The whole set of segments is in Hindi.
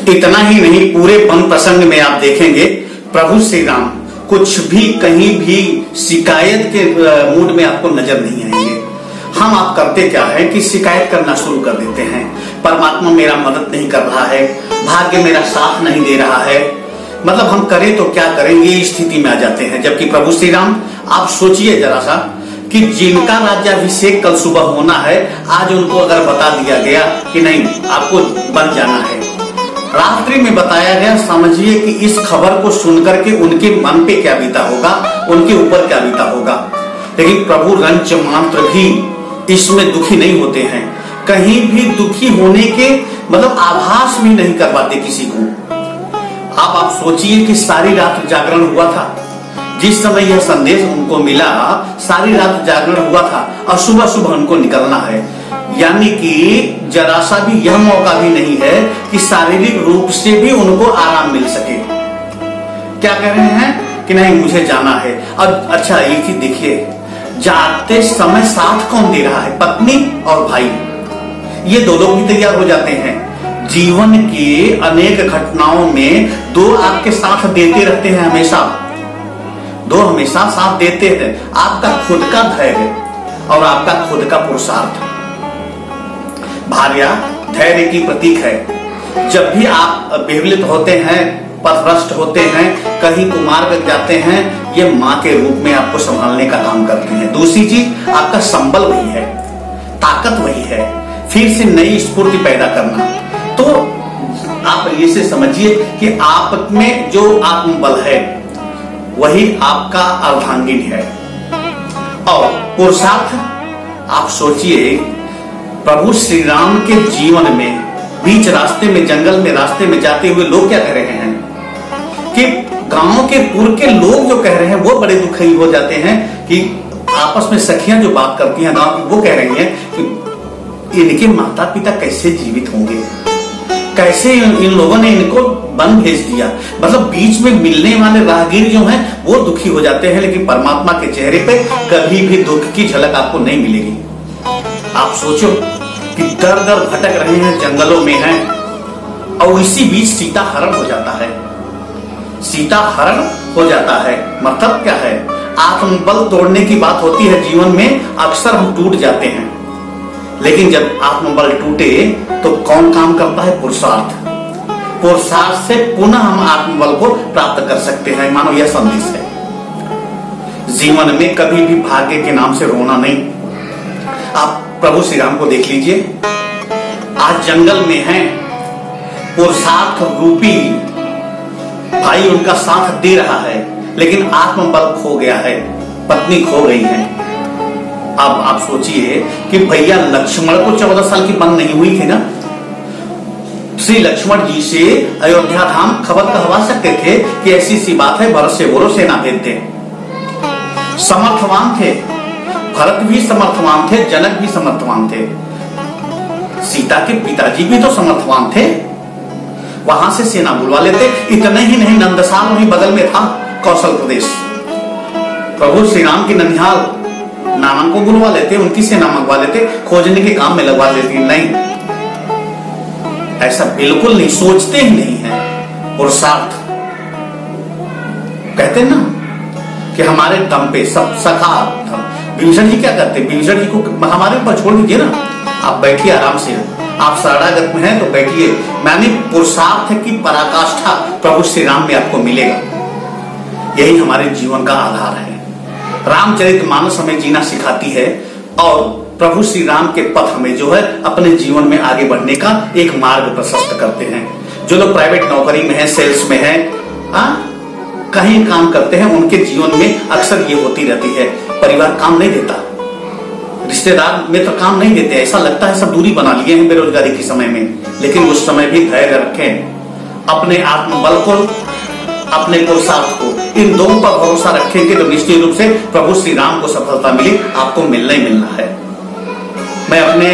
इतना ही नहीं, पूरे वन प्रसंग में आप देखेंगे प्रभु श्री राम कुछ भी कहीं भी शिकायत के मूड में आपको नजर नहीं आएंगे। हम आप करते क्या है कि शिकायत करना शुरू कर देते हैं, परमात्मा मेरा मदद नहीं कर रहा है, भाग्य मेरा साथ नहीं दे रहा है, मतलब हम करें तो क्या करें, ये स्थिति में आ जाते हैं। जबकि प्रभु श्री राम, आप सोचिए जरा सा कि जिनका राज्याभिषेक कल सुबह होना है, आज उनको अगर बता दिया गया कि नहीं आपको बन जाना है, रात्रि में बताया गया, समझिए कि इस खबर को सुनकर के उनके मन पे क्या बीता होगा, उनके ऊपर क्या बीता होगा। लेकिन प्रभु रंच मात्र भी इसमें दुखी नहीं होते हैं, कहीं भी दुखी होने के मतलब आभास भी नहीं करवाते किसी को। आप सोचिए कि सारी रात जागरण हुआ था, जिस समय यह संदेश उनको मिला सारी रात जागरण हुआ था और सुबह सुबह उनको निकलना है, यानी कि जरा सा भी यह मौका भी नहीं है कि शारीरिक रूप से भी उनको आराम मिल सके। क्या कह रहे हैं कि नहीं मुझे जाना है। और अच्छा एक ही देखिए, जाते समय साथ कौन दे रहा है, पत्नी और भाई, ये दो लोग भी तैयार हो जाते हैं। जीवन के अनेक घटनाओं में दो आपके साथ देते रहते हैं, हमेशा दो हमेशा साथ देते हैं। आपका खुद का धैर्य और आपका खुद का पुरुषार्थ। भार्या धैर्य की प्रतीक है। जब भी आप विचलित होते हैं, पथभ्रष्ट होते हैं, कहीं कुमार्ग जाते हैं, ये माँ के रूप में आपको संभालने का काम करती है। दूसरी चीज, आपका संबल वही है, ताकत वही है, फिर से नई स्फूर्ति पैदा करना। तो आप इसे समझिए कि आप में जो आत्मबल है वही आपका अर्धांगिन है। और पुरुषार्थ, आप सोचिए प्रभु श्री राम के जीवन में बीच रास्ते में, जंगल में रास्ते में जाते हुए लोग क्या कह रहे हैं कि गांव के पूर्व के लोग जो कह रहे हैं वो बड़े दुखी हो जाते हैं कि आपस में सखियां जो बात करती हैं गांव की, वो कह रही हैं कि इनके माता पिता कैसे जीवित होंगे, कैसे इन लोगों ने इनको वन भेज दिया। मतलब बीच में मिलने वाले राहगीर जो हैं वो दुखी हो जाते हैं, लेकिन परमात्मा के चेहरे पे कभी भी दुख की झलक आपको नहीं मिलेगी। आप सोचो कि दर दर भटक रहे हैं, जंगलों में हैं, और इसी बीच सीता हरण हो जाता है। सीता हरण हो जाता है मतलब क्या है, आत्मबल तोड़ने की बात होती है जीवन में, अक्सर हम टूट जाते हैं। लेकिन जब आत्मबल टूटे तो कौन काम करता है, पुरुषार्थ। पुरुषार्थ से पुनः हम आत्मबल को प्राप्त कर सकते हैं। मानो यह संदेश है। जीवन में कभी भी भाग्य के नाम से रोना नहीं। आप प्रभु श्री राम को देख लीजिए, आज जंगल में हैं, पुरुषार्थ रूपी भाई उनका साथ दे रहा है, लेकिन आत्मबल खो गया है, पत्नी खो गई है। अब आप सोचिए कि भैया लक्ष्मण को 14 साल की बंद नहीं हुई थी ना, श्री लक्ष्मण जी से अयोध्या धाम खबर कहवा सकते थे कि ऐसी सी बात है, भरत से बोलो सेना भेज दे। समर्थवान थे, भरत भी समर्थवान थे, जनक भी समर्थवान थे, सीता के पिताजी भी तो समर्थवान थे, वहां से सेना बुलवा लेते। इतने ही नहीं, नंदसाल वहीं बगल में था, कौशल प्रदेश। प्रभु श्री राम की ननिहाल नामन को बुलवा लेते, उनकी सेना मंगवा लेते, खोजने के काम में लगवा लेते। नहीं, ऐसा बिल्कुल नहीं, सोचते ही नहीं है। पुरुषार्थ कहते हैं ना कि हमारे दम पे सब सखा। विभीषण जी क्या करते, विभीषण जी को हमारे ऊपर छोड़ दीजिए ना, आप बैठिए आराम से, आप शरणागत में हैं तो बैठिए। मैंने पुरुषार्थ की पराकाष्ठा प्रभु श्री राम में आपको मिलेगा। यही हमारे जीवन का आधार है। रामचरितमानस हमें जीना सिखाती है, और प्रभु श्री राम के पथ हमें जो है अपने जीवन में आगे बढ़ने का एक मार्ग प्रशस्त करते हैं। जो लोग प्राइवेट नौकरी में हैं, सेल्स में हैं, कहीं काम करते हैं, उनके जीवन में अक्सर ये होती रहती है, परिवार काम नहीं देता, रिश्तेदार मित्र काम नहीं देते, ऐसा लगता है सब दूरी बना लिए हैं बेरोजगारी के समय में। लेकिन उस समय भी धैर्य रखें, अपने आत्मबल को, अपने पुरुषार्थ को, इन दोनों पर भरोसा रखेंगे तो निश्चित रूप से प्रभु श्री राम को सफलता मिली, आपको मिलना ही मिलना है। मैं अपने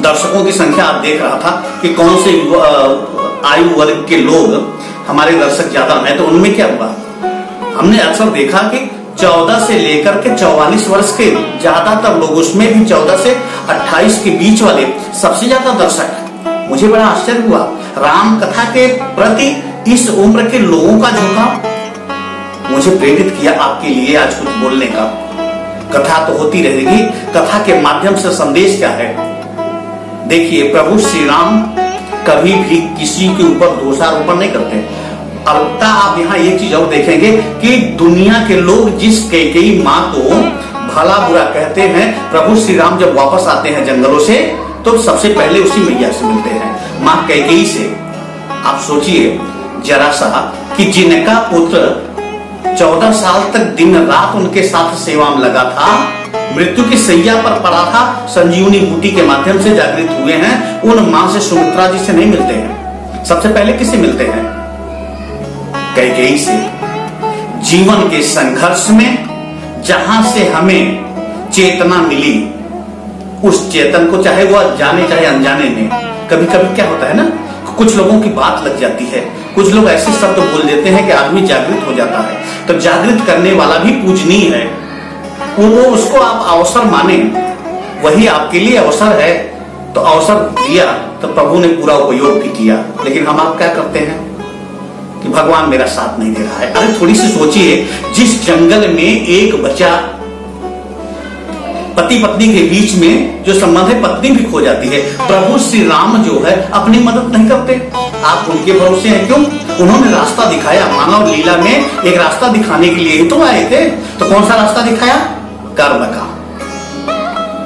दर्शकों की संख्या आप देख रहा था कि कौन से आयु वर्ग के लोग हमारे दर्शक ज्यादा हैं, तो उनमें क्या हुआ, हमने अक्सर देखा कि 14 से लेकर के 44 वर्ष के ज्यादातर लोग, उसमें भी 14 से 28 के बीच वाले सबसे ज्यादा दर्शक मुझे बड़ा आश्चर्य हुआ, राम कथा के प्रति इस उम्र के लोगों का झुकाव मुझे प्रेरित किया आपके लिए आज कुछ बोलने का। कथा तो होती रहेगी, कथा के माध्यम से संदेश क्या है? देखिए, प्रभु श्री राम कभी भी किसी के ऊपर दोषारोपण नहीं करते। अलबत्ता आप यहाँ एक चीज और देखेंगे कि दुनिया के लोग जिस कैकेयी माँ को भला बुरा कहते हैं, प्रभु श्री राम जब वापस आते हैं जंगलों से तो सबसे पहले उसी मैया से मिलते हैं, माँ कैकेयी से। आप सोचिए जरा सा कि जिनका पुत्र 14 साल तक दिन रात उनके साथ सेवा में लगा था, मृत्यु की सैया पर पड़ा था, संजीवनी बूटी के माध्यम से जागृत हुए हैं, उन मां से सुमित्रा जी से नहीं मिलते हैं। सबसे पहले किससे मिलते हैं? कैकेयी से। जीवन के संघर्ष में जहां से हमें चेतना मिली, उस चेतन को चाहे वो जाने चाहे अनजाने में, कभी कभी क्या होता है ना, कुछ लोगों की बात लग जाती है, कुछ लोग ऐसे शब्द बोल देते हैं कि आदमी जागृत हो जाता है। तो जागृत करने वाला भी पूजनीय है, वो उसको आप अवसर माने, वही आपके लिए अवसर है। तो अवसर दिया तो प्रभु ने पूरा उपयोग भी किया। लेकिन हम आप क्या करते हैं कि भगवान मेरा साथ नहीं दे रहा है। अरे थोड़ी सी सोचिए, जिस जंगल में एक बच्चा, पति पत्नी के बीच में जो संबंध है, पत्नी भी खो जाती है, प्रभु श्री राम जो है अपनी मदद नहीं करते। आप उनके भरोसे हैं, क्यों? उन्होंने रास्ता दिखाया, मानव लीला में एक रास्ता दिखाने के लिए ही तो आए थे। तो कौन सा रास्ता दिखाया? कर्म का।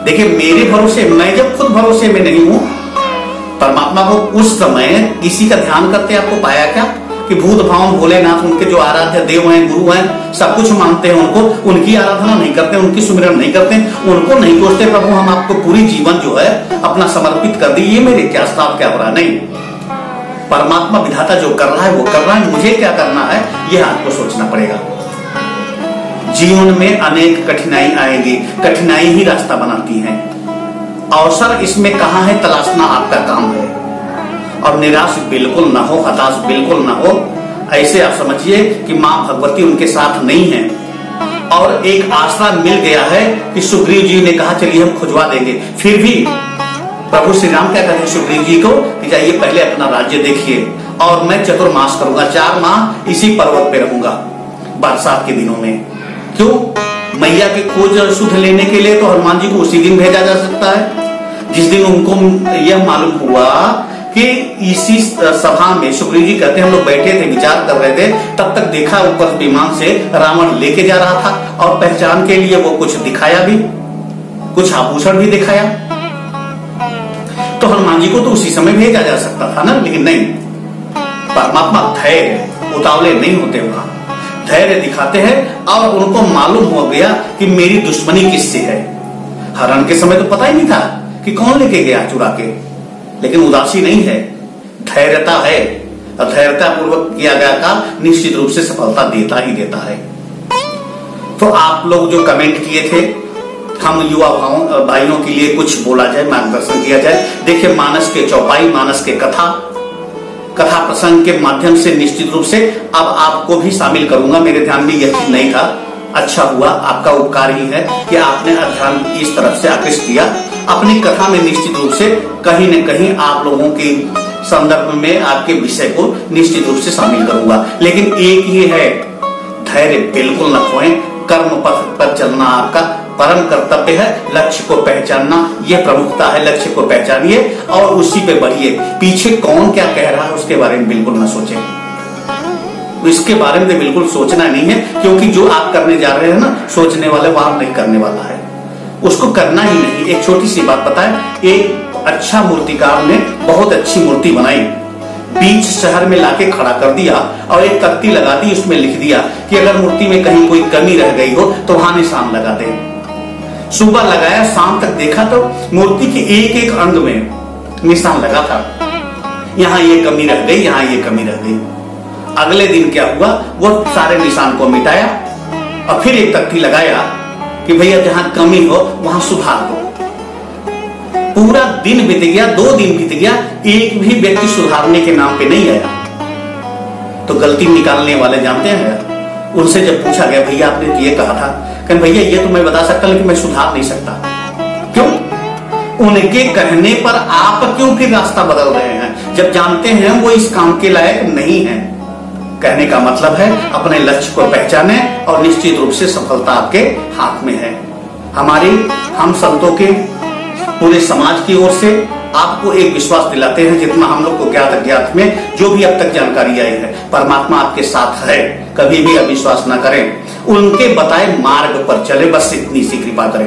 देखिए, मेरे भरोसे, मैं जब खुद भरोसे में नहीं हूं, परमात्मा को उस समय किसी का ध्यान करते आपको पाया क्या? कि भूत भाव भोलेनाथ उनके जो आराध्य देव हैं, गुरु हैं, सब कुछ मानते हैं उनको, उनकी आराधना नहीं करते, उनकी सुमिरन नहीं करते, उनको नहीं सोचते प्रभु हम आपको पूरी जीवन जो है अपना समर्पित कर दी, ये मेरे क्या साथ क्या हो रहा? नहीं, परमात्मा विधाता जो कर रहा है वो कर रहा है, मुझे क्या करना है ये आपको सोचना पड़ेगा। जीवन में अनेक कठिनाई आएगी, कठिनाई ही रास्ता बनाती है। अवसर इसमें कहाँ है, तलाशना आपका काम है। और निराश बिल्कुल ना हो, हताश बिल्कुल ना हो। ऐसे आप समझिए कि मां भगवती उनके साथ नहीं है, और एक आसरा मिल गया है कि सुग्रीव जी ने कहा चलिए हम खुजवा देंगे। फिर भी प्रभु श्री राम क्या कहते हैं सुग्रीव जी को कि जाइए पहले अपना राज्य देखिए, और मैं चतुर्मास करूंगा, 4 माह इसी पर्वत पे रहूंगा बरसात के दिनों में। क्यों? मैया की खोज सुध लेने के लिए तो हनुमान जी को उसी दिन भेजा जा सकता है जिस दिन उनको यह मालूम हुआ कि इसी सभा में सुग्रीव जी कहते हैं हम लोग बैठे थे, विचार कर रहे थे, तब तक देखा ऊपर विमान से रावण लेके जा रहा था, और पहचान के लिए वो कुछ दिखाया भी, कुछ आभूषण भी दिखाया। तो हनुमान जी को तो उसी समय भेजा जा सकता था ना, लेकिन नहीं। परमात्मा धैर्य, उतावले नहीं होते, वहां धैर्य दिखाते हैं। और उनको मालूम हो गया कि मेरी दुश्मनी किससे है। हरण के समय तो पता ही नहीं था कि कौन लेके गया चुरा के, लेकिन उदासी नहीं है, धैर्यता है। धैर्यता पूर्वक किया गया काम निश्चित रूप से सफलता देता ही देता है। तो आप लोग जो कमेंट किए थे, हम युवा भाइयों के लिए कुछ बोला जाए, मार्गदर्शन किया जाए। देखिए, मानस के चौपाई, मानस के कथा प्रसंग के माध्यम से निश्चित रूप से अब आपको भी शामिल करूंगा। मेरे ध्यान में यह चीज नहीं था, अच्छा हुआ, आपका उपकार ही है कि आपने ध्यान इस तरफ से आकृष्ट किया। अपनी कथा में निश्चित रूप से कहीं न कहीं आप लोगों के संदर्भ में आपके विषय को निश्चित रूप से शामिल करूंगा। लेकिन एक ही है, धैर्य बिल्कुल न खोएं। कर्म पथ पर चलना आपका परम कर्तव्य है। लक्ष्य को पहचानना यह प्रमुखता है। लक्ष्य को पहचानिए और उसी पे बढ़िए। पीछे कौन क्या कह रहा है उसके बारे में बिल्कुल न सोचें। इसके बारे में बिल्कुल सोचना नहीं है, क्योंकि जो आप करने जा रहे हैं ना, सोचने वाले वार नहीं करने वाला है, उसको करना ही नहीं। एक छोटी सी बात पता है, एक अच्छा मूर्तिकार ने बहुत अच्छी मूर्ति बनाई, बीच शहर में लाके खड़ा कर दिया और एक तख्ती लगा दी, उसमें लिख दिया कि अगर मूर्ति में कहीं कोई कमी रह गई हो तो वहां निशान लगा दे। सुबह लगाया, शाम तक देखा तो मूर्ति के एक एक अंग में निशान लगा था, यहाँ ये कमी रह गई, यहाँ ये कमी रह गई। अगले दिन क्या हुआ, वो सारे निशान को मिटाया और फिर एक तख्ती लगाया कि भैया जहां कमी हो वहां सुधार हो। पूरा दिन बीत गया, 2 दिन बीत गया, एक भी व्यक्ति सुधारने के नाम पे नहीं आया। तो गलती निकालने वाले जानते हैं, उनसे जब पूछा गया भैया आपने ये कहा था, कहते भैया ये तो मैं बता सकता लेकिन मैं सुधार नहीं सकता। क्यों? उनके कहने पर आप क्यों फिर रास्ता बदल रहे हैं, जब जानते हैं वो इस काम के लायक नहीं है। कहने का मतलब है अपने लक्ष्य को पहचाने और निश्चित रूप से सफलता आपके हाथ में है। हम संतों के पूरे समाज की ओर से आपको एक विश्वास दिलाते हैं, जितना हम लोग को ज्ञात अज्ञात में जो भी अब तक जानकारी आई है, परमात्मा आपके साथ है। कभी भी अविश्वास ना करें, उनके बताए मार्ग पर चले, बस इतनी सी कृपा करें।